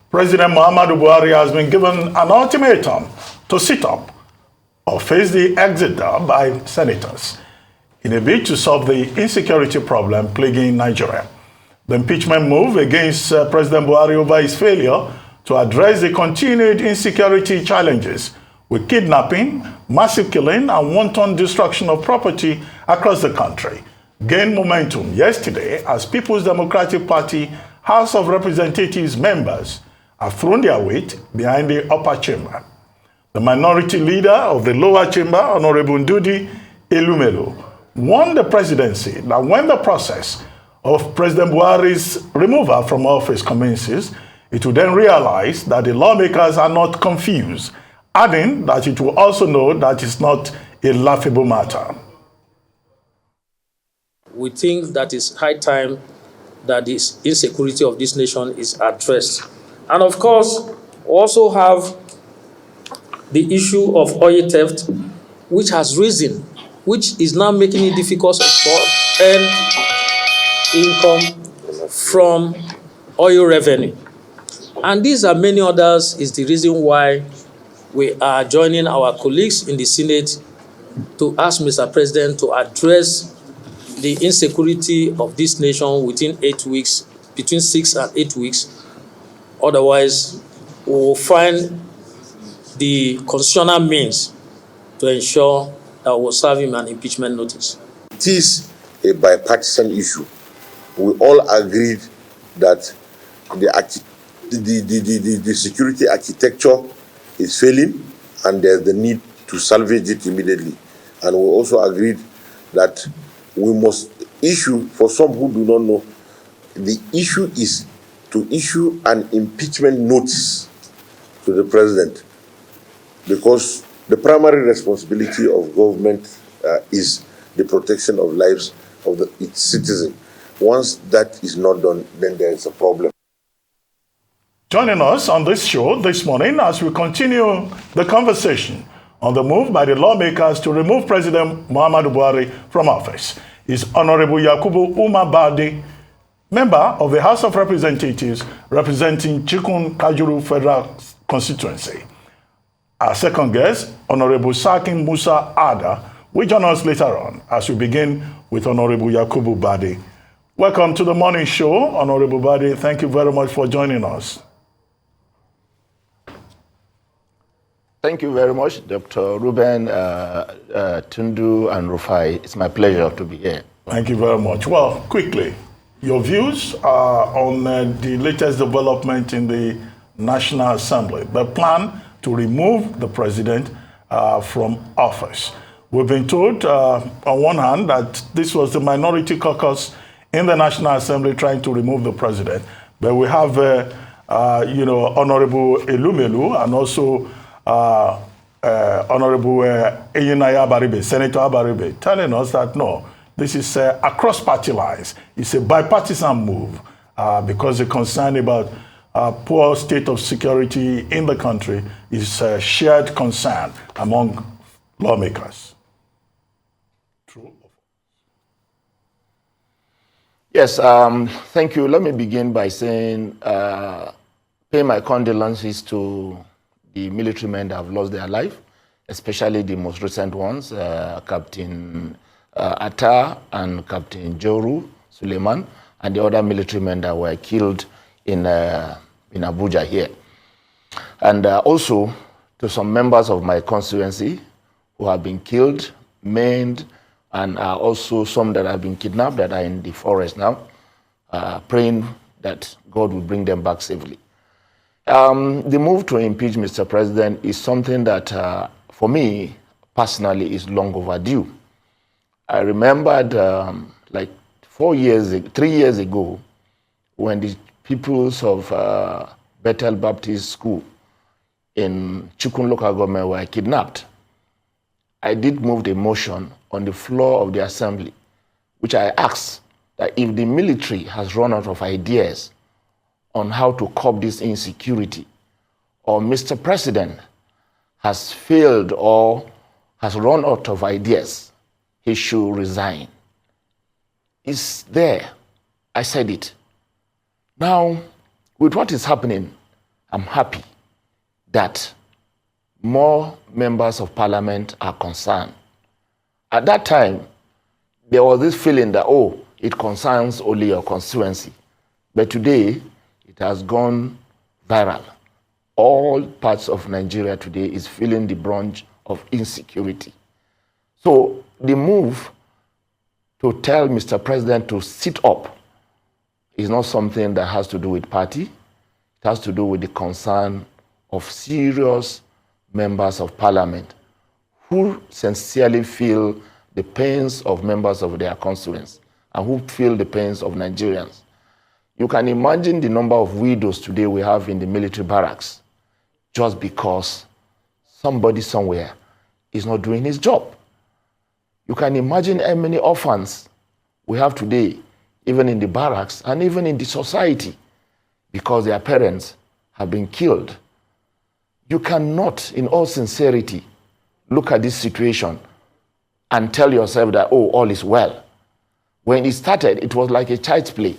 President Muhammadu Buhari has been given an ultimatum to sit up or face the exit by senators in a bid to solve the insecurity problem plaguing Nigeria. The impeachment move against President Buhari over his failure to address the continued insecurity challenges with kidnapping, massive killing, and wanton destruction of property across the country gained momentum yesterday as People's Democratic Party House of Representatives members have thrown their weight behind the upper chamber. The minority leader of the lower chamber, Honorable Ndudi Elumelu, warned the presidency that when the process of President Buhari's removal from office commences, it will then realize that the lawmakers are not confused, adding that it will also know that it's not a laughable matter. We think that it's high time that this insecurity of this nation is addressed. And of course, we also have the issue of oil theft, which has risen, which is now making it difficult for earn income from oil revenue. And these and many others is the reason why we are joining our colleagues in the Senate to ask Mr. President to address the insecurity of this nation within 8 weeks, between 6 and 8 weeks. Otherwise, we will find the constitutional means to ensure that we will serve him an impeachment notice. It is a bipartisan issue. We all agreed that the security architecture is failing and there's the need to salvage it immediately. And we also agreed that we must issue, for some who do not know, the issue is to issue an impeachment notice to the president, because the primary responsibility of government is the protection of lives of its citizens. Once that is not done, then there is a problem. Joining us on this show this morning as we continue the conversation on the move by the lawmakers to remove President Muhammadu Buhari from office is Honorable Yakubu Umar Barde, member of the House of Representatives representing Chikun, Kajuru Federal Constituency. Our second guest, Honorable Sakin Musa Ada, will join us later on as we begin with Honorable Yakubu Barde. Welcome to the morning show, Honorable Barde. Thank you very much for joining us. Thank you very much, Dr. Ruben, Tundu, and Rufai. It's my pleasure to be here. Thank you very much. Well, quickly, your views on the latest development in the National Assembly, the plan to remove the president from office. We've been told, on one hand, that this was the minority caucus in the National Assembly trying to remove the president. But we have, Honorable Elumelu and also Honorable Eyinaya Abaribe, Senator Abaribe, telling us that no, this is across party lines. It's a bipartisan move because the concern about poor state of security in the country is a shared concern among lawmakers. True. Yes, thank you. Let me begin by saying, pay my condolences to the military men that have lost their life, especially the most recent ones, Captain Atta and Captain Joru Suleiman, and the other military men that were killed in Abuja here. And also to some members of my constituency who have been killed, maimed, and also some that have been kidnapped that are in the forest now, praying that God will bring them back safely. The move to impeach Mr. President is something that, for me, personally, is long overdue. I remembered like 3 years ago, when the pupils of Bethel Baptist School in Chikun local government were kidnapped. I did move the motion on the floor of the assembly, which I asked that if the military has run out of ideas on how to curb this insecurity, or Mr. President has failed or has run out of ideas, he should resign. It's there. I said it. Now, with what is happening, I'm happy that more members of parliament are concerned. At that time, there was this feeling that, oh, it concerns only your constituency. But today, it has gone viral. All parts of Nigeria today is feeling the brunt of insecurity. So the move to tell Mr. President to sit up is not something that has to do with party. It has to do with the concern of serious members of parliament who sincerely feel the pains of members of their constituents and who feel the pains of Nigerians. You can imagine the number of widows today we have in the military barracks just because somebody somewhere is not doing his job. You can imagine how many orphans we have today, even in the barracks and even in the society, because their parents have been killed. You cannot, in all sincerity, look at this situation and tell yourself that, oh, all is well. When it started, it was like a child's play.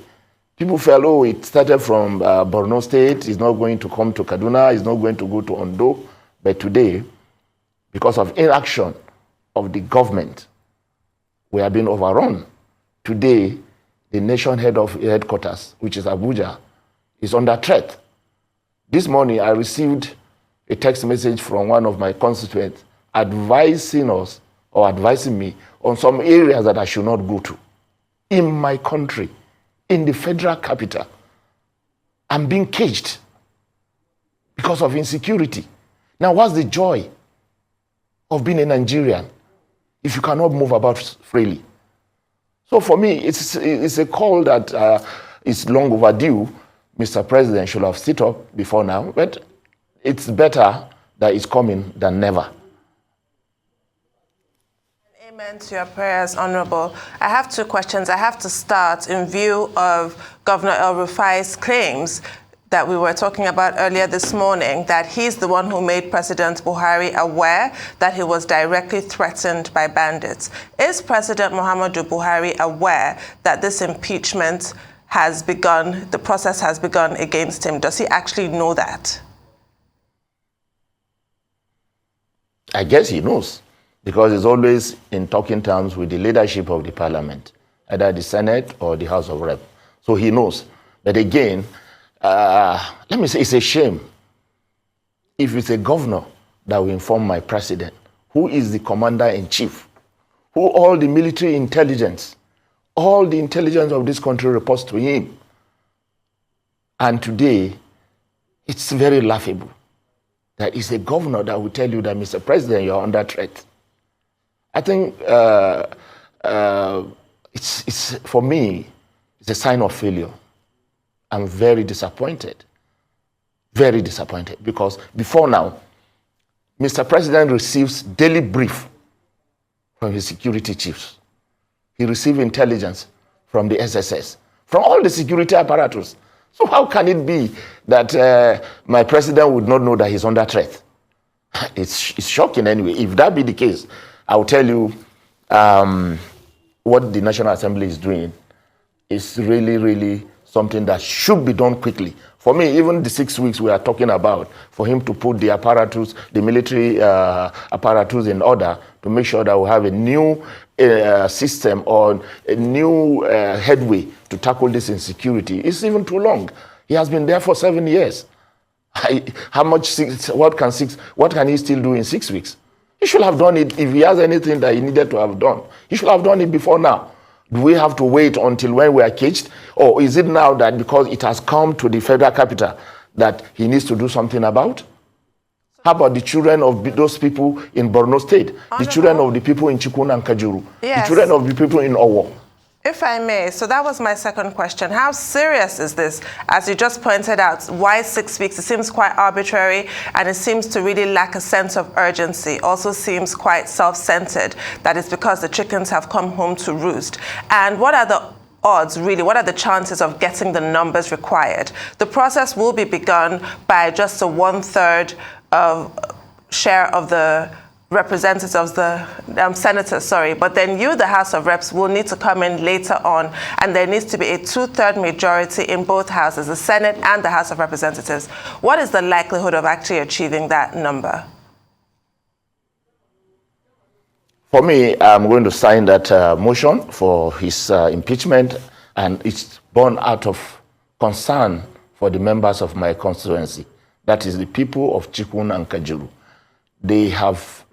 People felt, oh, it started from Borno State, it's not going to come to Kaduna, it's not going to go to Ondo. But today, because of inaction of the government, we have been overrun. Today, the nation headquarters, which is Abuja, is under threat. This morning, I received a text message from one of my constituents advising us or advising me on some areas that I should not go to. In my country, in the federal capital, I'm being caged because of insecurity. Now, what's the joy of being a Nigerian if you cannot move about freely? So for me, it's a call that is long overdue. Mr. President should have stood up before now, but it's better that it's coming than never. Amen to your prayers, Honorable. I have two questions. I have to start in view of Governor El-Rufai's claims that we were talking about earlier this morning, that he's the one who made President Buhari aware that he was directly threatened by bandits. Is President Muhammadu Buhari aware that this impeachment has begun, the process has begun against him? Does he actually know that? I guess he knows, because he's always in talking terms with the leadership of the parliament, either the Senate or the House of Rep. So he knows. But again, let me say, it's a shame if it's a governor that will inform my president, who is the commander-in-chief, who all the military intelligence, all the intelligence of this country reports to him. And today, it's very laughable that it's a governor that will tell you that, Mr. President, you're under threat. I think it's for me, it's a sign of failure. I'm very disappointed, because before now, Mr. President receives daily brief from his security chiefs. He receives intelligence from the SSS, from all the security apparatus. So how can it be that my president would not know that he's under threat? It's shocking anyway. If that be the case, I will tell you what the National Assembly is doing is really, really something that should be done quickly. For me, even the 6 weeks we are talking about, for him to put the apparatus, the military apparatus in order to make sure that we have a new system or a new headway to tackle this insecurity, is even too long. He has been there for 7 years. What can he still do in 6 weeks? He should have done it. If he has anything that he needed to have done, he should have done it before now. Do we have to wait until when we are caged? Or is it now that because it has come to the federal capital that he needs to do something about? How about the children of those people in Borno State? The children of the people in Chikun and Kajuru? Yes. The children of the people in Owo? If I may, so that was my second question. How serious is this? As you just pointed out, why 6 weeks? It seems quite arbitrary, and it seems to really lack a sense of urgency. Also seems quite self-centered, that it's because the chickens have come home to roost. And what are the odds, really? What are the chances of getting the numbers required? The process will be begun by just a 1/3 of share of the representatives, the senators, sorry, but then you, the House of Reps, will need to come in later on, and there needs to be a 2/3 majority in both houses, the Senate and the House of Representatives. What is the likelihood of actually achieving that number? For me, I'm going to sign that motion for his impeachment, and it's born out of concern for the members of my constituency. That is the people of Chikun and Kajuru. They have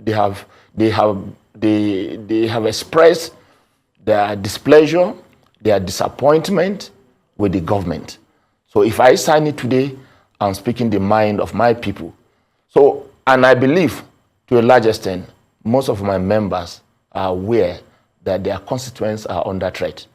expressed their displeasure, their disappointment with the government. So if I sign it today, I'm speaking the mind of my people. So, and I believe to a large extent, most of my members are aware that their constituents are under threat.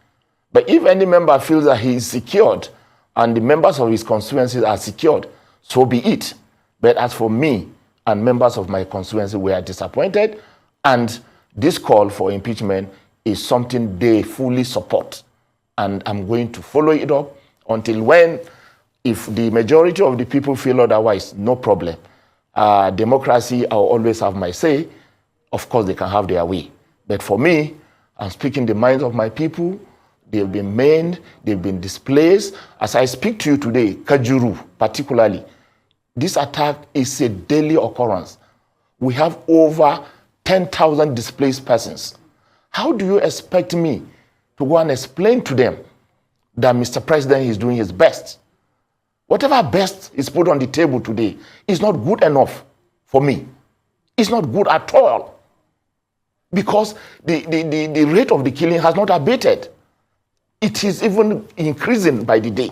But if any member feels that he is secured and the members of his constituencies are secured, so be it. But as for me and members of my constituency, we are disappointed, and this call for impeachment is something they fully support. And I'm going to follow it up until when, if the majority of the people feel otherwise, no problem. Democracy, I'll always have my say. Of course, they can have their way. But for me, I'm speaking the minds of my people. They've been maimed, they've been displaced. As I speak to you today, Kajuru particularly, this attack is a daily occurrence. We have over 10,000 displaced persons. How do you expect me to go and explain to them that Mr. President is doing his best? Whatever best is put on the table today is not good enough for me. It's not good at all. Because the rate of the killing has not abated. It is even increasing by the day.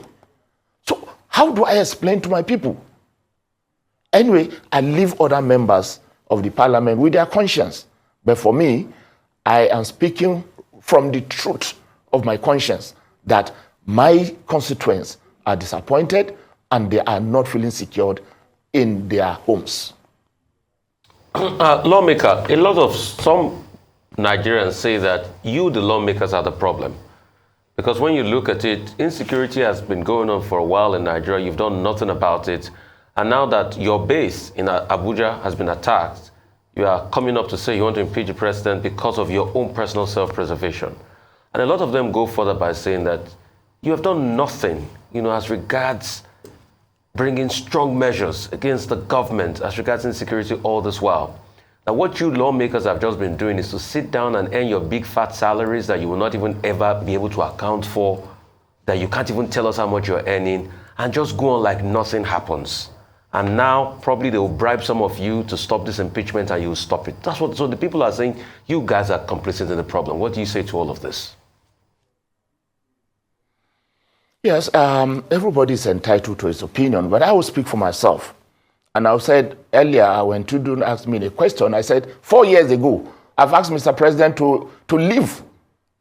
So how do I explain to my people? Anyway, I leave other members of the parliament with their conscience. But for me, I am speaking from the truth of my conscience that my constituents are disappointed and they are not feeling secured in their homes. Lawmaker, some Nigerians say that you, the lawmakers, are the problem. Because when you look at it, insecurity has been going on for a while in Nigeria. You've done nothing about it. And now that your base in Abuja has been attacked, you are coming up to say you want to impeach the president because of your own personal self-preservation. And a lot of them go further by saying that you have done nothing, as regards bringing strong measures against the government as regards insecurity all this while. Now, what you lawmakers have just been doing is to sit down and earn your big fat salaries that you will not even ever be able to account for, that you can't even tell us how much you're earning, and just go on like nothing happens. And now probably they will bribe some of you to stop this impeachment and you'll stop it. So the people are saying you guys are complicit in the problem. What do you say to all of this? Yes, everybody is entitled to his opinion, but I will speak for myself. And I said earlier, when Tudun asked me a question, I said, 4 years ago, I've asked Mr. President to leave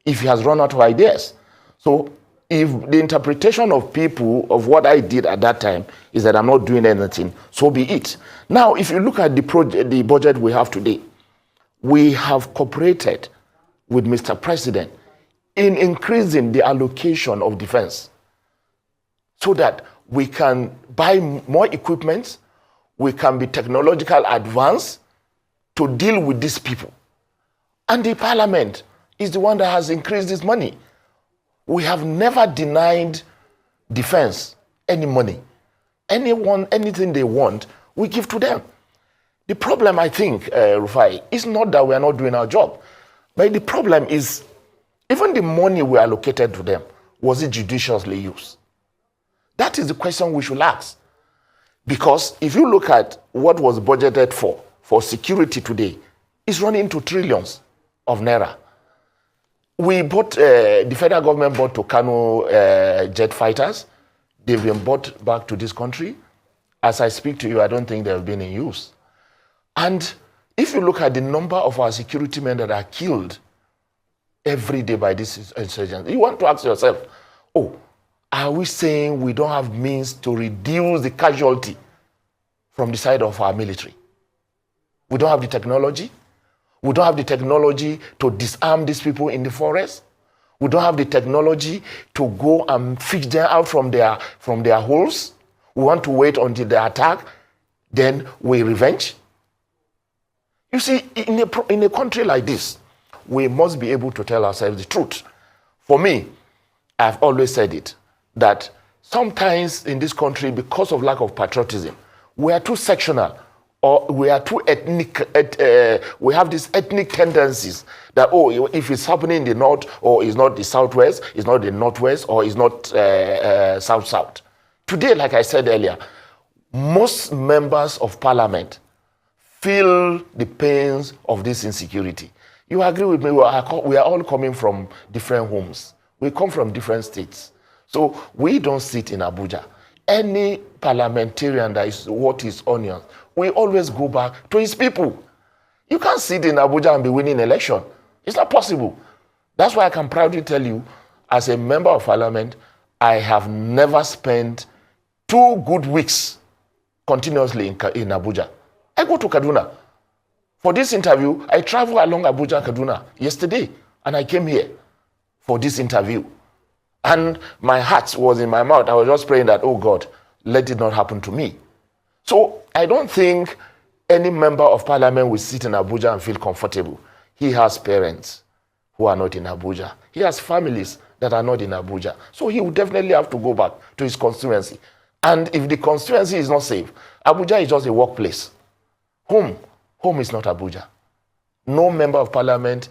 if he has run out of ideas. So if the interpretation of people of what I did at that time is that I'm not doing anything, so be it. Now, if you look at the budget we have today, we have cooperated with Mr. President in increasing the allocation of defense so that we can buy more equipment, we can be technological advanced to deal with these people. And the parliament is the one that has increased this money. We have never denied defense any money. Anything they want, we give to them. The problem, I think, Rufai, is not that we are not doing our job. But the problem is, even the money we allocated to them, was it judiciously used? That is the question we should ask. Because if you look at what was budgeted for security today, it's running into trillions of naira. We bought, the federal government bought Tucano jet fighters. They've been brought back to this country. As I speak to you, I don't think they've been in use. And if you look at the number of our security men that are killed every day by these insurgents, you want to ask yourself, are we saying we don't have means to reduce the casualty from the side of our military? We don't have the technology. We don't have the technology to disarm these people in the forest. We don't have the technology to go and fix them out from their holes. We want to wait until they attack, then we revenge. You see, in a country like this, we must be able to tell ourselves the truth. For me, I've always said it, that sometimes in this country, because of lack of patriotism, we are too sectional, or we are too ethnic. We have these ethnic tendencies that, oh, if it's happening in the north, or it's not the southwest, it's not the northwest, or it's not south-south. Today, like I said earlier, most members of parliament feel the pains of this insecurity. You agree with me? We are all coming from different homes. We come from different states. So we don't sit in Abuja. Any parliamentarian that is worth his onions, we always go back to his people. You can't sit in Abuja and be winning election. It's not possible. That's why I can proudly tell you, as a member of parliament, I have never spent 2 good weeks continuously in Abuja. I go to Kaduna. For this interview, I traveled along Abuja, Kaduna yesterday, and I came here for this interview. And my heart was in my mouth. I was just praying that, oh God, let it not happen to me. So I don't think any member of parliament will sit in Abuja and feel comfortable. He has parents who are not in Abuja. He has families that are not in Abuja. So he will definitely have to go back to his constituency. And if the constituency is not safe, Abuja is just a workplace. Home is not Abuja. No member of parliament,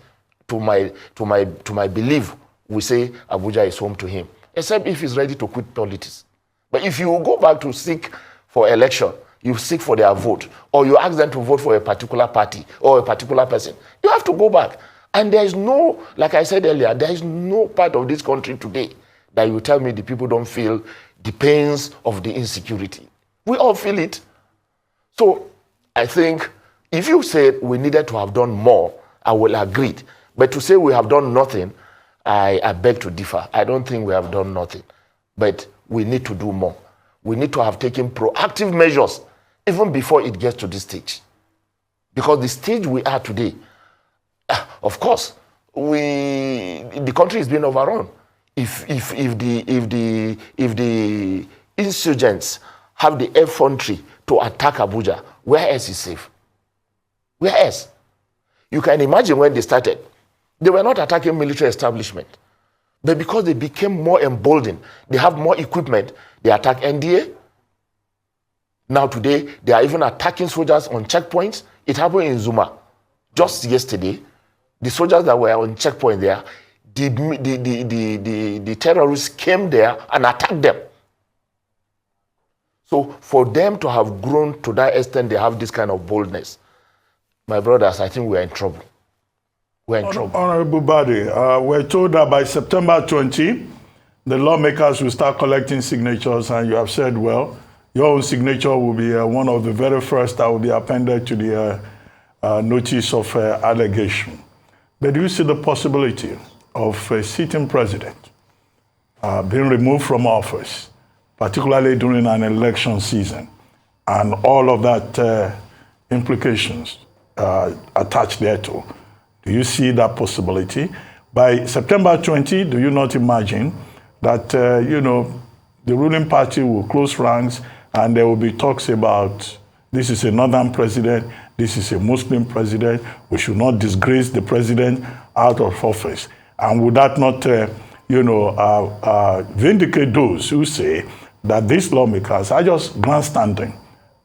to my belief, will say Abuja is home to him, except if he's ready to quit politics. But if you go back to seek for election, you seek for their vote, or you ask them to vote for a particular party or a particular person, you have to go back. And there is no, like I said earlier, there is no part of this country today that you tell me the people don't feel the pains of the insecurity. We all feel it. So I think if you said we needed to have done more, I will agree. But to say we have done nothing, I beg to differ. I don't think we have done nothing. But we need to do more. We need to have taken proactive measures even before it gets to this stage. Because the stage we are today, of course, the country is being overrun. If the insurgents have the effrontery to attack Abuja, where else is safe? Where else? You can imagine when they started, they were not attacking military establishment. But because they became more emboldened, they have more equipment, they attack NDA. Now today, they are even attacking soldiers on checkpoints. It happened in Zuma. Just yesterday, the soldiers that were on checkpoint there, the terrorists came there and attacked them. So for them to have grown to that extent, they have this kind of boldness. My brothers, I think we are in trouble. We're in trouble. Honorable Barde, we're told that by September 20, the lawmakers will start collecting signatures, and you have said, well, your own signature will be one of the very first that will be appended to the notice of allegation. But do you see the possibility of a sitting president being removed from office, particularly during an election season, and all of that implications attached thereto? Do you see that possibility? By September 20, do you not imagine that, the ruling party will close ranks and there will be talks about this is a northern president, this is a Muslim president, we should not disgrace the president out of office? And would that not, vindicate those who say that these lawmakers are just grandstanding,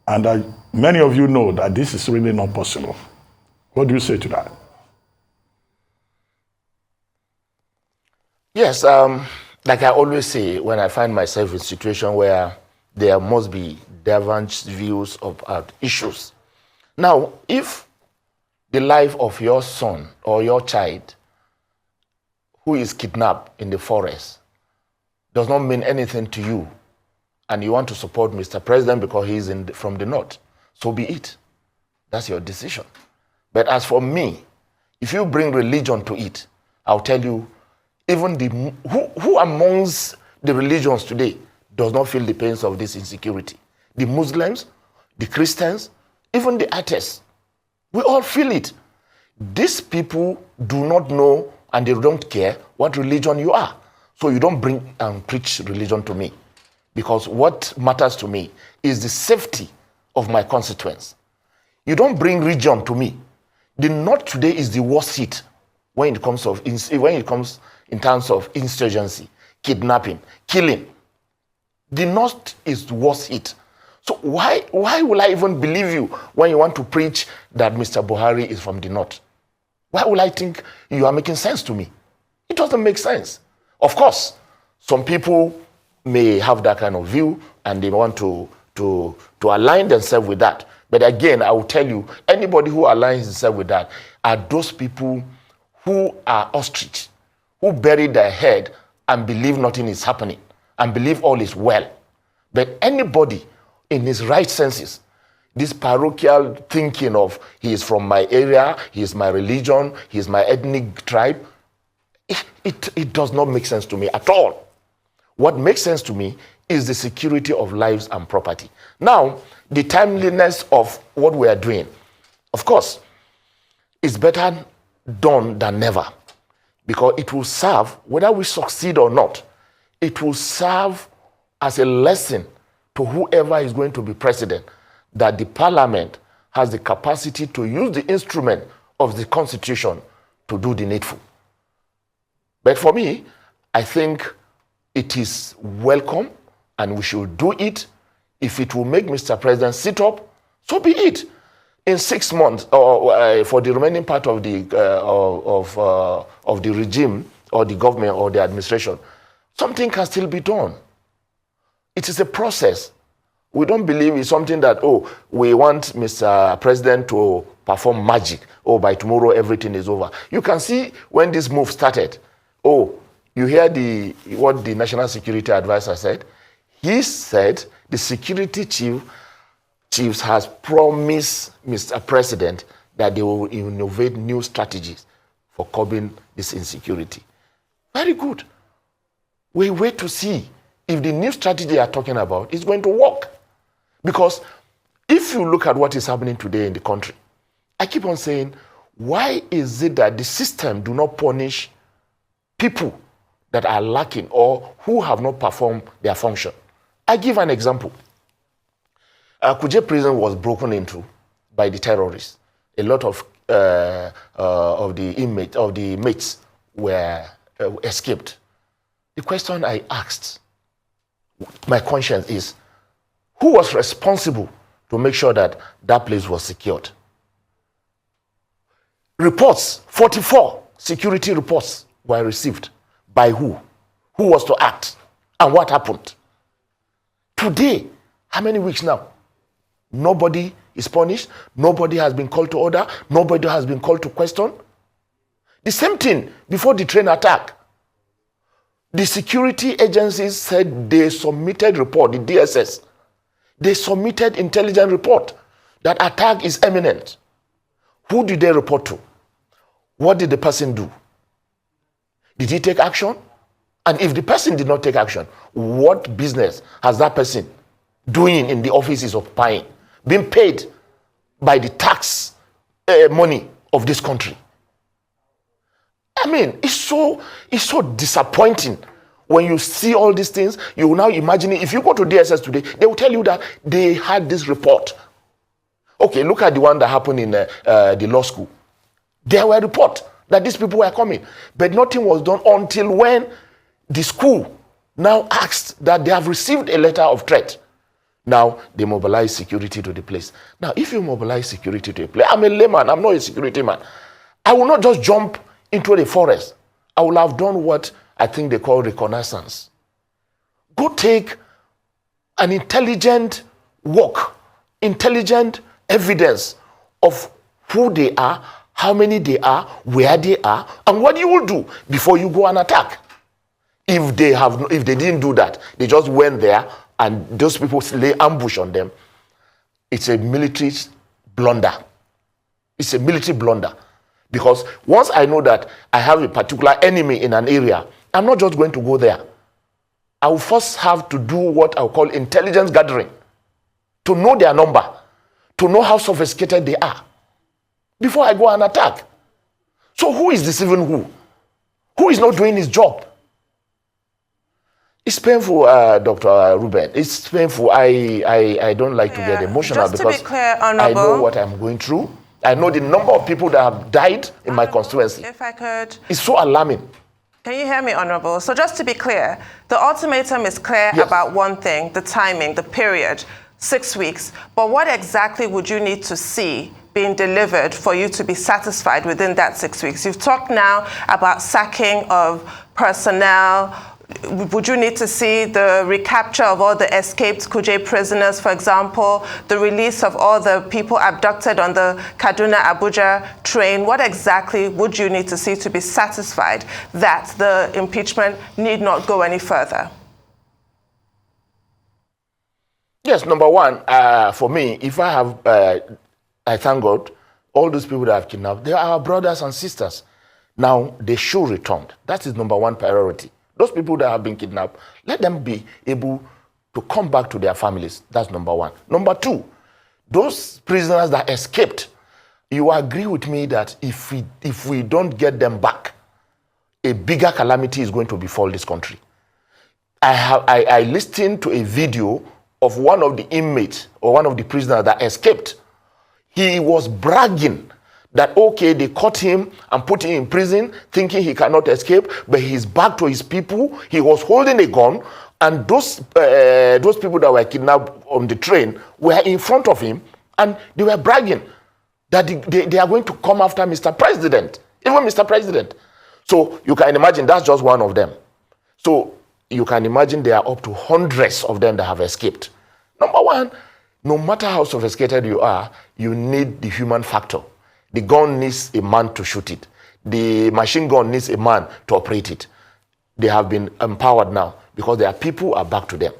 and that many of you know that this is really not possible? What do you say to that? Yes, like I always say, when I find myself in a situation where there must be divergent views of issues. Now, if the life of your son or your child who is kidnapped in the forest does not mean anything to you, and you want to support Mr. President because he is from the north, so be it. That's your decision. But as for me, if you bring religion to it, I'll tell you, even who amongst the religions today does not feel the pains of this insecurity? The Muslims, the Christians, even the atheists. We all feel it. These people do not know and they don't care what religion you are. So you don't bring and preach religion to me. Because what matters to me is the safety of my constituents. You don't bring religion to me The North today is the worst hit when it comes in terms of insurgency, kidnapping, killing. The North is the worst hit. So why will I even believe you when you want to preach that Mr. Buhari is from the North? Why will I think you are making sense to me? It doesn't make sense. Of course, some people may have that kind of view and they want to align themselves with that. But again, I will tell you, anybody who aligns himself with that are those people who are ostrich, who bury their head and believe nothing is happening and believe all is well. But anybody in his right senses, this parochial thinking of he is from my area, he is my religion, he is my ethnic tribe, it does not make sense to me at all. What makes sense to me is the security of lives and property. Now, the timeliness of what we are doing, of course, is better done than never, because it will serve, whether we succeed or not, it will serve as a lesson to whoever is going to be president, that the parliament has the capacity to use the instrument of the constitution to do the needful. But for me, I think it is welcome and we should do it. If it will make Mr. President sit up, so be it. In 6 months, or for the remaining part of the regime or the government or the administration, something can still be done. It is a process. We don't believe it's something that, oh, we want Mr. President to perform magic. Oh, by tomorrow everything is over. You can see when this move started. Oh, you hear what the National Security Advisor said? He said the security chiefs has promised Mr. President that they will innovate new strategies for curbing this insecurity. Very good. We wait to see if the new strategy they are talking about is going to work. Because if you look at what is happening today in the country, I keep on saying, why is it that the system do not punish people that are lacking or who have not performed their function? I give an example. Kuje prison was broken into by the terrorists. A lot of the mates were escaped. The question I asked, my conscience is, who was responsible to make sure that that place was secured? Reports, 44 security reports were received. By who? Who was to act? And what happened? Today, how many weeks now? Nobody is punished. Nobody has been called to order. Nobody has been called to question. The same thing before the train attack. The security agencies said they submitted report, the DSS. They submitted intelligence report that attack is imminent. Who did they report to? What did the person do? Did he take action? And if the person did not take action, what business has that person doing in the offices of occupying, being paid by the tax money of this country? I mean, it's so disappointing when you see all these things. You will now imagine it. If you go to DSS today, they will tell you that they had this report. Okay, look at the one that happened in the law school. There were reports that these people were coming, but nothing was done until when the school now asked that they have received a letter of threat. Now they mobilize security to the place. Now, if you mobilize security to a place, I'm a layman, I'm not a security man. I will not just jump into the forest. I will have done what I think they call reconnaissance. Go take an intelligent walk, intelligent evidence of who they are, how many they are, where they are, and what you will do before you go and attack. If they didn't do that, they just went there and those people lay ambush on them, it's a military blunder. It's a military blunder. Because once I know that I have a particular enemy in an area, I'm not just going to go there. I will first have to do what I call intelligence gathering, to know their number, to know how sophisticated they are, before I go and attack. So who is deceiving who? Who is not doing his job? It's painful, Dr. Ruben. It's painful. I don't like to get emotional just to because be clear, I know what I'm going through. I know the number of people that have died in my constituency. If I could... It's so alarming. Can you hear me, Honorable? So just to be clear, the ultimatum is clear about one thing, the timing, the period, 6 weeks. But what exactly would you need to see being delivered for you to be satisfied within that 6 weeks? You've talked now about sacking of personnel. Would you need to see the recapture of all the escaped Kuje prisoners, for example, the release of all the people abducted on the Kaduna-Abuja train? What exactly would you need to see to be satisfied that the impeachment need not go any further? Yes, number one, for me, if I have, I thank God, all those people that have kidnapped, they are our brothers and sisters. Now, they should return. That is number one priority. Those people that have been kidnapped, let them be able to come back to their families. That's number one. Number two, those prisoners that escaped, you agree with me that if we don't get them back, a bigger calamity is going to befall this country. I listened to a video of one of the inmates or one of the prisoners that escaped. He was bragging that, okay, they caught him and put him in prison thinking he cannot escape, but he's back to his people. He was holding a gun, and those people that were kidnapped on the train were in front of him, and they were bragging that they are going to come after Mr. President, even Mr. President. So you can imagine that's just one of them. So you can imagine there are up to hundreds of them that have escaped. Number one, no matter how sophisticated you are, you need the human factor. The gun needs a man to shoot it. The machine gun needs a man to operate it. They have been empowered now because their people are back to them.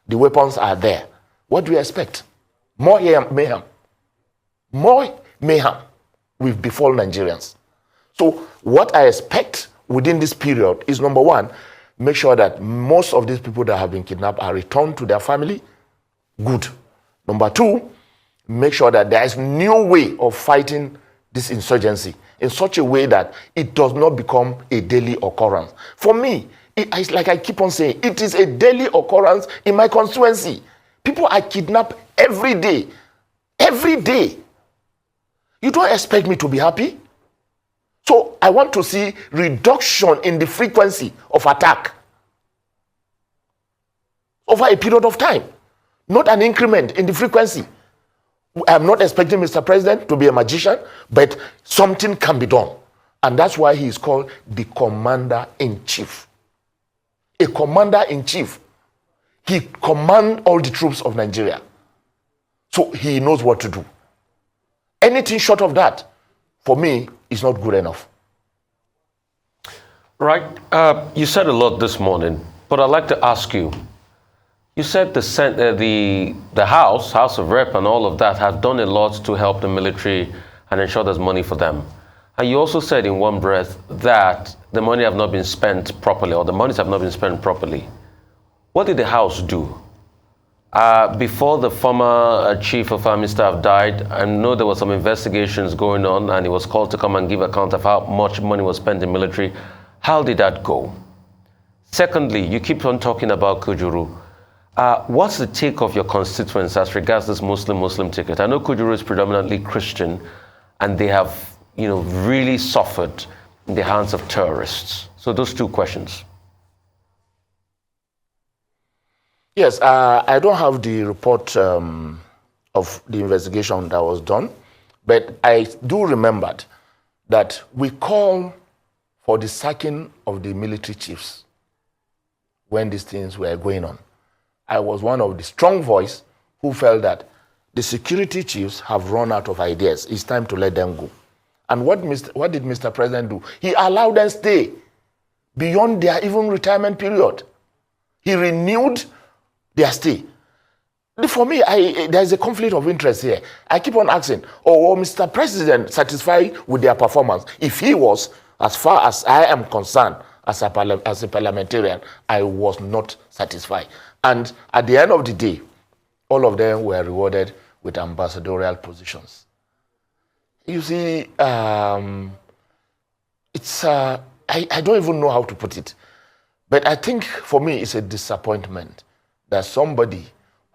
The weapons are there. What do you expect? More mayhem. More mayhem will befall Nigerians. So what I expect within this period is, number one, make sure that most of these people that have been kidnapped are returned to their family. Good. Number two, make sure that there is new way of fighting this insurgency in such a way that it does not become a daily occurrence. For me, it's like I keep on saying, it is a daily occurrence in my constituency. People are kidnapped every day. Every day. You don't expect me to be happy? So I want to see reduction in the frequency of attack over a period of time, not an increment in the frequency. I'm not expecting Mr. President to be a magician, but something can be done. And that's why he is called the Commander-in-Chief. A Commander-in-Chief. He commands all the troops of Nigeria. So he knows what to do. Anything short of that, for me, is not good enough. Right. You said a lot this morning, but I'd like to ask you, you said the House of Rep and all of that have done a lot to help the military and ensure there's money for them. And you also said in one breath that the money have not been spent properly, or the monies have not been spent properly. What did the House do? Before the former chief of army staff died, I know there were some investigations going on and he was called to come and give account of how much money was spent in military. How did that go? Secondly, you keep on talking about Kajuru. What's the take of your constituents as regards this Muslim ticket? I know Kajuru is predominantly Christian, and they have, really suffered in the hands of terrorists. So those two questions. Yes, I don't have the report of the investigation that was done, but I do remember that we called for the sacking of the military chiefs when these things were going on. I was one of the strong voice who felt that the security chiefs have run out of ideas. It's time to let them go. And what did Mr. President do? He allowed them stay beyond their even retirement period. He renewed their stay. For me, there's a conflict of interest here. I keep on asking, was Mr. President satisfied with their performance? If he was, as far as I am concerned, as a parliamentarian, I was not satisfied. And at the end of the day, all of them were rewarded with ambassadorial positions. You see, it's I don't even know how to put it. But I think for me, it's a disappointment that somebody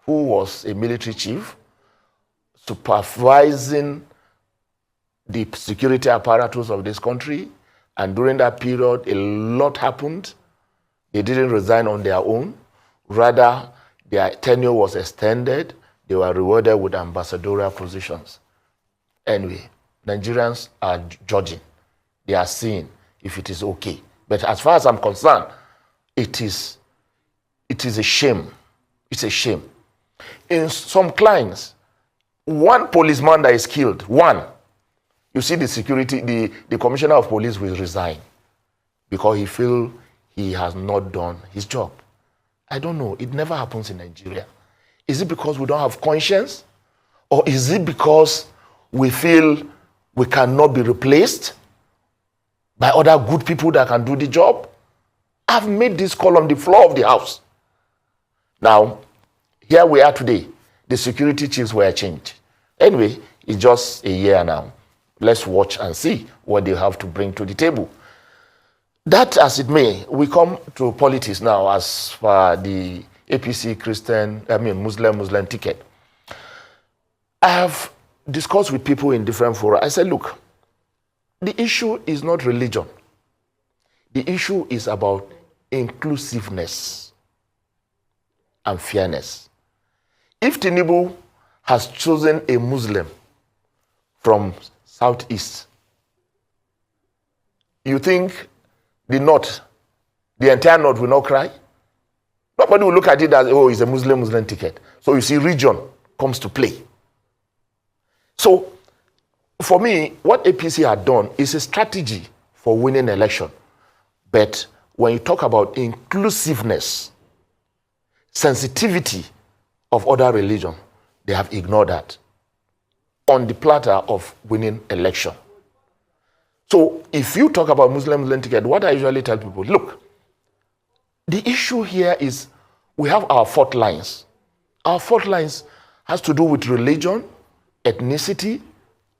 who was a military chief supervising the security apparatus of this country. And during that period, a lot happened. They didn't resign on their own. Rather, their tenure was extended. They were rewarded with ambassadorial positions. Anyway, Nigerians are judging. They are seeing if it is okay. But as far as I'm concerned, it is a shame. It's a shame. In some clients, one policeman that is killed, one, you see the security, the commissioner of police will resign because he feels he has not done his job. I don't know. It never happens in Nigeria. Is it because we don't have conscience? Or is it because we feel we cannot be replaced by other good people that can do the job? I've made this call on the floor of the House. Now, here we are today. The security chiefs were changed. Anyway, it's just a year now. Let's watch and see what they have to bring to the table. That as it may, we come to politics now as for the APC Muslim ticket. I have discussed with people in different fora. I said, look, the issue is not religion. The issue is about inclusiveness and fairness. If Tinubu has chosen a Muslim from Southeast, you think the North, the entire North will not cry? Nobody will look at it as, oh, it's a Muslim ticket. So you see, region comes to play. So, for me, what APC had done is a strategy for winning election. But when you talk about inclusiveness, sensitivity of other religion, they have ignored that on the platter of winning election. So if you talk about Muslim ticket, what I usually tell people, look, the issue here is we have our fault lines. Our fault lines has to do with religion, ethnicity,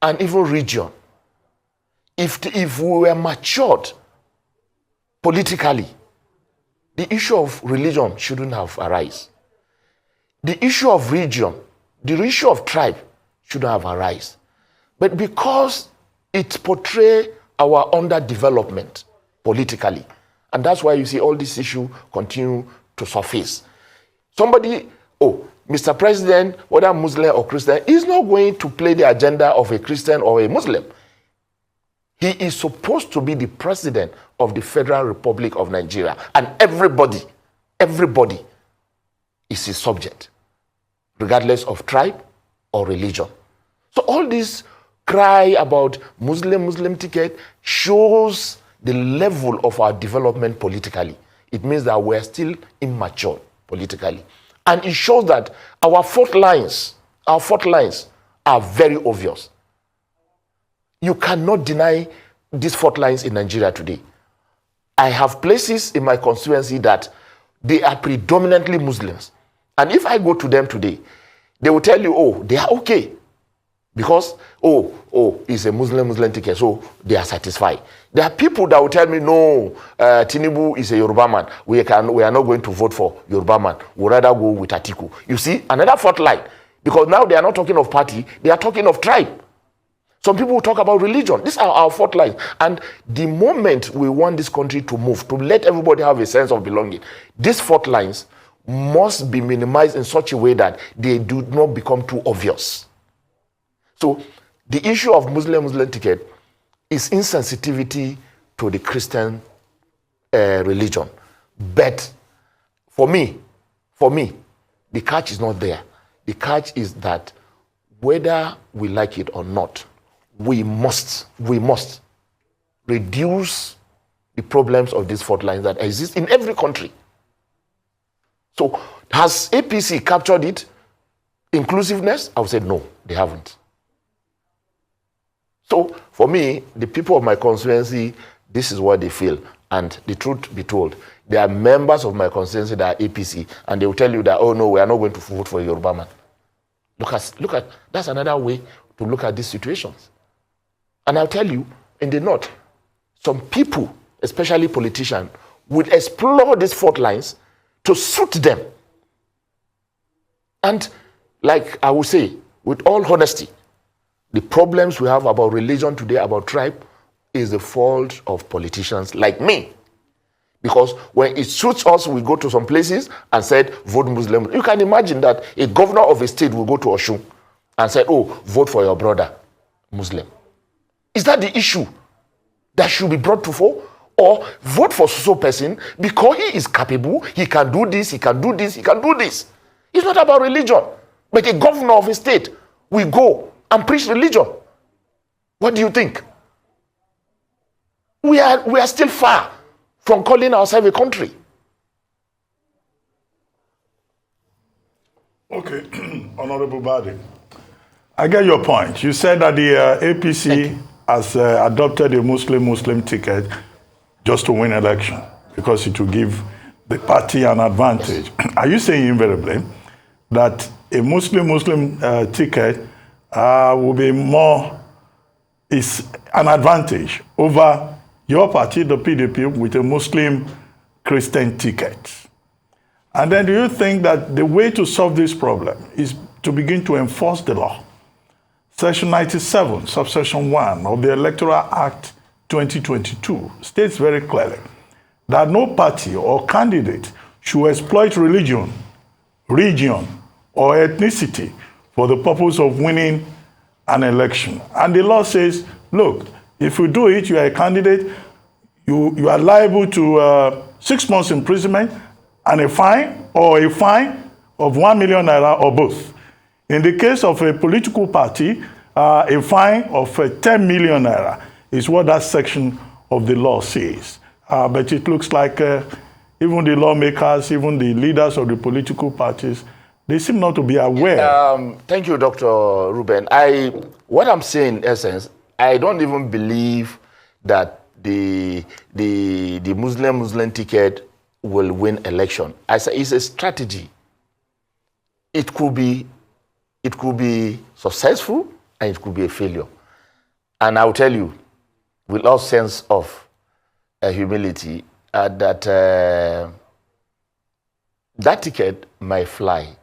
and even region. If we were matured politically, the issue of religion shouldn't have arisen. The issue of region, the issue of tribe shouldn't have arisen. But because it portrays our underdevelopment politically, and that's why you see all these issues continue to surface. Somebody, Mr. President, whether Muslim or Christian, is not going to play the agenda of a Christian or a Muslim. He is supposed to be the president of the Federal Republic of Nigeria. And everybody is his subject, regardless of tribe or religion. So all this cry about Muslim ticket shows the level of our development politically. It means that we're still immature politically. And it shows that our fault lines are very obvious. You cannot deny these fault lines in Nigeria today. I have places in my constituency that they are predominantly Muslims. And if I go to them today, they will tell you, they are okay. Because, it's a Muslim ticket, so they are satisfied. There are people that will tell me, no, Tinubu is a Yoruba man. We are not going to vote for Yoruba man. We'd rather go with Atiku. You see, another fault line. Because now they are not talking of party, they are talking of tribe. Some people will talk about religion. These are our fault lines. And the moment we want this country to move, to let everybody have a sense of belonging, these fault lines must be minimized in such a way that they do not become too obvious. So the issue of Muslim ticket is insensitivity to the Christian religion. But for me, the catch is not there. The catch is that whether we like it or not, we must reduce the problems of these fault lines that exist in every country. So has APC captured it? Inclusiveness? I would say no, they haven't. So for me, the people of my constituency, this is what they feel. And the truth be told, there are members of my constituency that are APC, and they will tell you that, oh no, we are not going to vote for a Yoruba man. Look at that's another way to look at these situations. And I'll tell you, in the North, some people, especially politicians, would explore these fault lines to suit them. And like I would say, with all honesty, the problems we have about religion today, about tribe, is the fault of politicians like me. Because when it suits us, we go to some places and said, vote Muslim. You can imagine that a governor of a state will go to Osun and said, oh, vote for your brother, Muslim. Is that the issue that should be brought to fore? Or vote for so person because he is capable, he can do this, he can do this, he can do this. It's not about religion. But a governor of a state will go and preach religion. What do you think? We are still far from calling ourselves a country. Okay, Honorable Barde, I get your point. You said that the APC has adopted a Muslim ticket just to win election because it will give the party an advantage. Are you saying invariably that a Muslim ticket will be is an advantage over your party, the PDP, with a Muslim Christian ticket? And then do you think that the way to solve this problem is to begin to enforce the law? Section 97, subsection 1 of the Electoral Act 2022 states very clearly that no party or candidate should exploit religion, region, or ethnicity for the purpose of winning an election. And the law says, look, if you do it, you are a candidate, you are liable to 6 months imprisonment and a fine of 1 million naira or both. In the case of a political party, a fine of 10 million naira is what that section of the law says. But it looks like even the lawmakers, even the leaders of the political parties, they seem not to be aware. Thank you, Dr. Ruben. What I'm saying, in essence, I don't even believe that the Muslim ticket will win election. I say it's a strategy. It could be successful and it could be a failure. And I'll tell you, with all sense of humility, that ticket might fly,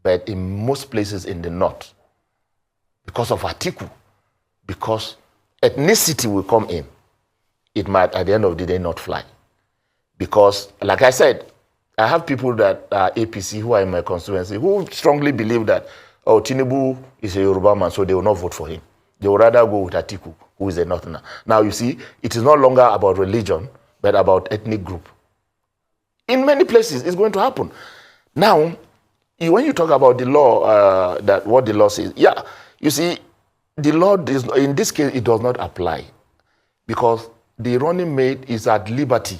but in most places in the north, because of Atiku, because ethnicity will come in, it might at the end of the day not fly. Because, like I said, I have people that are APC who are in my constituency who strongly believe that, oh, Tinubu is a Yoruba man, so they will not vote for him. They will rather go with Atiku, who is a northerner. Now, you see, it is no longer about religion, but about ethnic group. In many places, it's going to happen. Now, when you talk about the law, what the law says, yeah, you see, the law, in this case, it does not apply because the running mate is at liberty.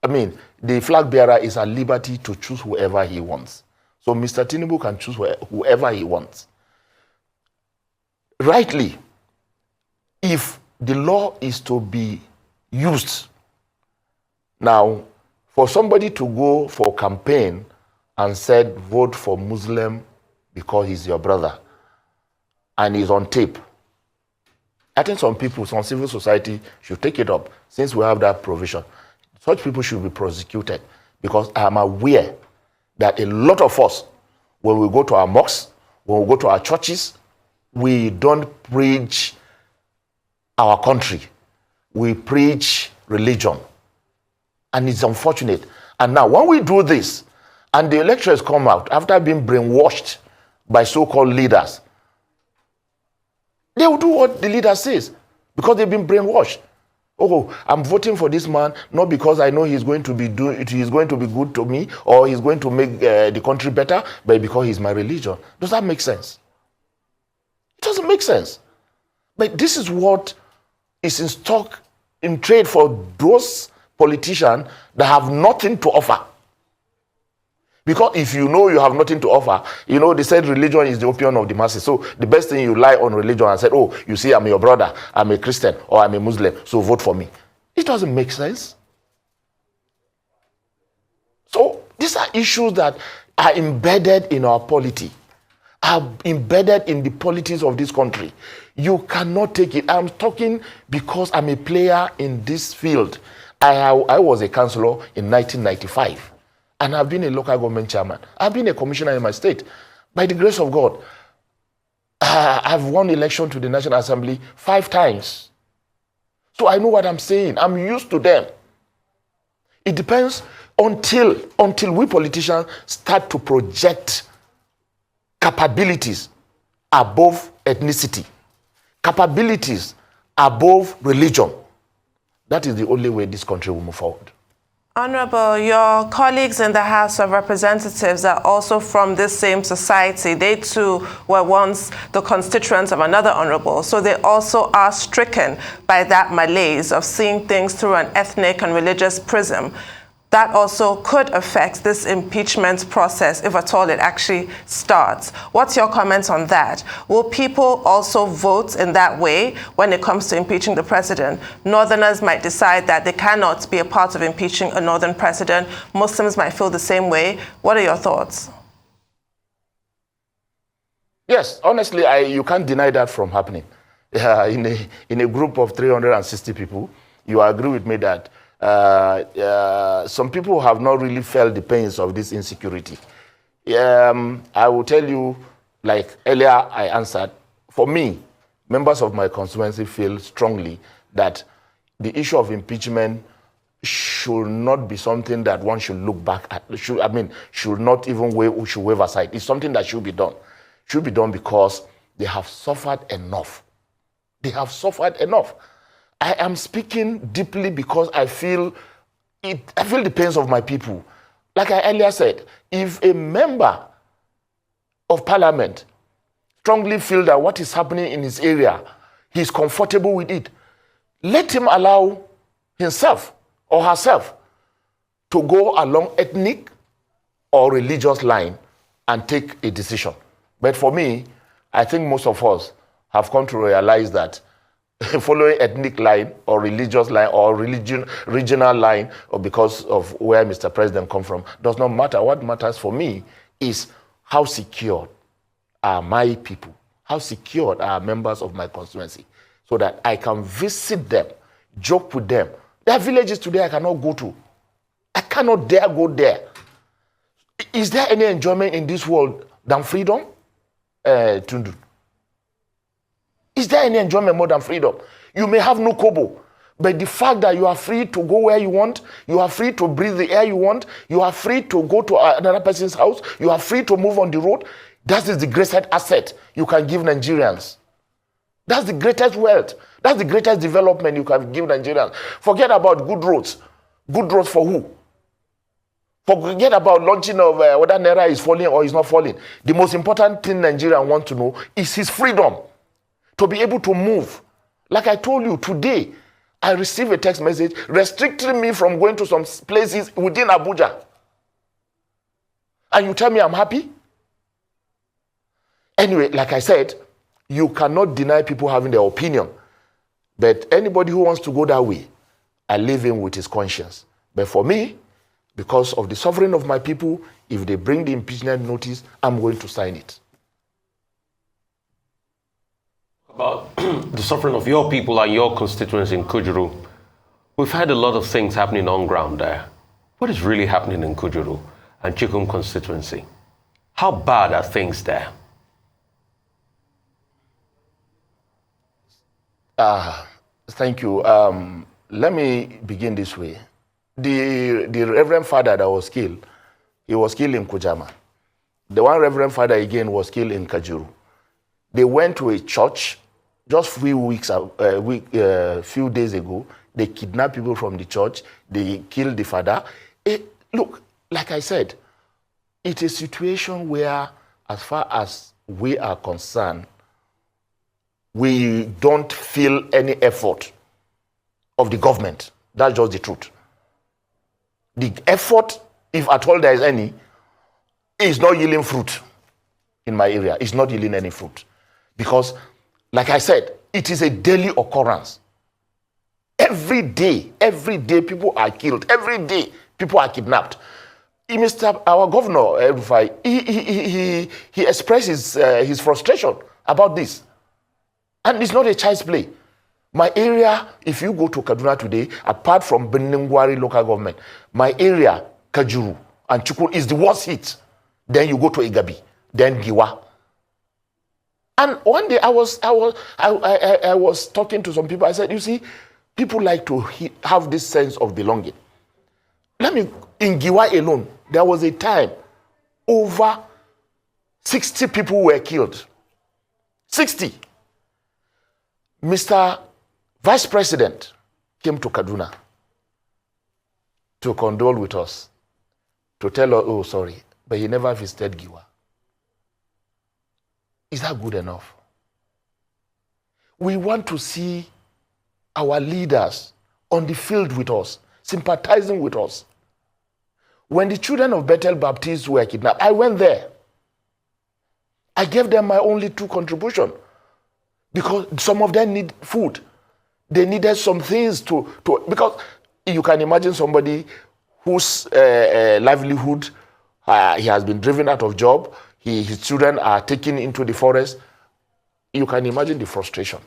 I mean, the flag bearer is at liberty to choose whoever he wants. So Mr. Tinubu can choose whoever he wants. Rightly, if the law is to be used, now, for somebody to go for campaign and said, vote for Muslim because he's your brother, and he's on tape, I think some people, some civil society should take it up, since we have that provision. Such people should be prosecuted, because I am aware that a lot of us, when we go to our mosques, when we go to our churches, we don't preach our country. We preach religion. And it's unfortunate. And now, when we do this, and the electors come out after being brainwashed by so-called leaders, they will do what the leader says, because they've been brainwashed. Oh, I'm voting for this man not because I know he's going to be good to me or he's going to make the country better, but because he's my religion. Does that make sense? It doesn't make sense. But this is what is in stock in trade for those politicians that have nothing to offer. Because if you know you have nothing to offer, you know, they said religion is the opium of the masses. So the best thing, you lie on religion and said, oh, you see, I'm your brother, I'm a Christian, or I'm a Muslim, so vote for me. It doesn't make sense. So these are issues that are embedded in our polity, are embedded in the polities of this country. You cannot take it. I'm talking because I'm a player in this field. I was a councillor in 1995. And I've been a local government chairman. I've been a commissioner in my state. By the grace of God, I've won election to the National Assembly 5 times. So I know what I'm saying. I'm used to them. It depends until we politicians start to project capabilities above ethnicity, capabilities above religion. That is the only way this country will move forward. Honorable, your colleagues in the House of Representatives are also from this same society. They too were once the constituents of another honorable, so they also are stricken by that malaise of seeing things through an ethnic and religious prism. That also could affect this impeachment process, if at all it actually starts. What's your comments on that? Will people also vote in that way when it comes to impeaching the president? Northerners might decide that they cannot be a part of impeaching a northern president. Muslims might feel the same way. What are your thoughts? Yes, honestly, you can't deny that from happening. In a group of 360 people, you agree with me that some people have not really felt the pains of this insecurity. I will tell you, like earlier I answered, for me, members of my constituency feel strongly that the issue of impeachment should not be something that one should look back at, should not even wave aside. It's something that should be done. Should be done because they have suffered enough. They have suffered enough. I am speaking deeply because I feel the pains of my people. Like I earlier said, if a member of parliament strongly feels that what is happening in his area, he's comfortable with it, let him allow himself or herself to go along ethnic or religious line and take a decision. But for me, I think most of us have come to realize that following ethnic line or religious line or regional line, or because of where Mr. President comes from, does not matter. What matters for me is how secure are my people, how secure are members of my constituency, so that I can visit them, joke with them. There are villages today I cannot go to. I cannot dare go there. Is there any enjoyment in this world than freedom, Tundu? Is there any enjoyment more than freedom? You may have no kobo, but the fact that you are free to go where you want, you are free to breathe the air you want, you are free to go to another person's house, you are free to move on the road, that is the greatest asset you can give Nigerians. That's the greatest wealth. That's the greatest development you can give Nigerians. Forget about good roads. Good roads for who? Forget about launching of whether Naira is falling or is not falling. The most important thing Nigerians want to know is his freedom. To be able to move. Like I told you, today, I received a text message restricting me from going to some places within Abuja. And you tell me I'm happy? Anyway, like I said, you cannot deny people having their opinion. But anybody who wants to go that way, I leave him with his conscience. But for me, because of the suffering of my people, if they bring the impeachment notice, I'm going to sign it. About the suffering of your people and your constituents in Kajuru, we've had a lot of things happening on ground there. What is really happening in Kajuru and Chikun constituency? How bad are things there? Thank you. Let me begin this way. The Reverend Father that was killed, he was killed in Kujama. The one Reverend Father again was killed in Kajuru. They went to a church just few days ago. They kidnapped people from the church. They killed the father. Look, like I said, it's a situation where, as far as we are concerned, we don't feel any effort of the government. That's just the truth. The effort, if at all there is any, is not yielding fruit in my area. It's not yielding any fruit. Because, like I said, it is a daily occurrence. Every day people are killed. Every day people are kidnapped. Our governor, Rufai, he expressed his frustration about this. And it's not a child's play. My area, if you go to Kaduna today, apart from Beningwari local government, my area, Kajuru and Chikun, is the worst hit. Then you go to Igabi, then Giwa. And one day I was talking to some people. I said, you see, people like to have this sense of belonging. In Giwa alone, there was a time over 60 people were killed. 60. Mr. Vice President came to Kaduna to condole with us, to tell us, oh, sorry, but he never visited Giwa. Is that good enough? We want to see our leaders on the field with us, sympathizing with us. When the children of Bethel Baptist were kidnapped, I went there. I gave them my only 2 contributions because some of them need food. They needed some things to because you can imagine somebody whose livelihood, he has been driven out of job, his children are taken into the forest. You can imagine the frustration.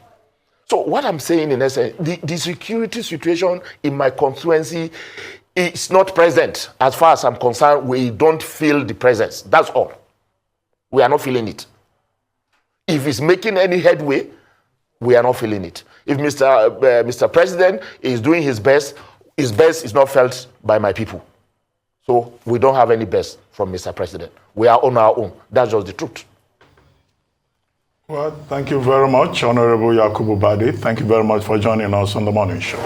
So what I'm saying in essence, the security situation in my constituency is not present. As far as I'm concerned, we don't feel the presence. That's all. We are not feeling it. If it's making any headway, we are not feeling it. If Mr. President is doing his best is not felt by my people. So we don't have any best from Mr. President. We are on our own. That's just the truth. Well, thank you very much, Honorable Yakubu Barde. Thank you very much for joining us on the morning show.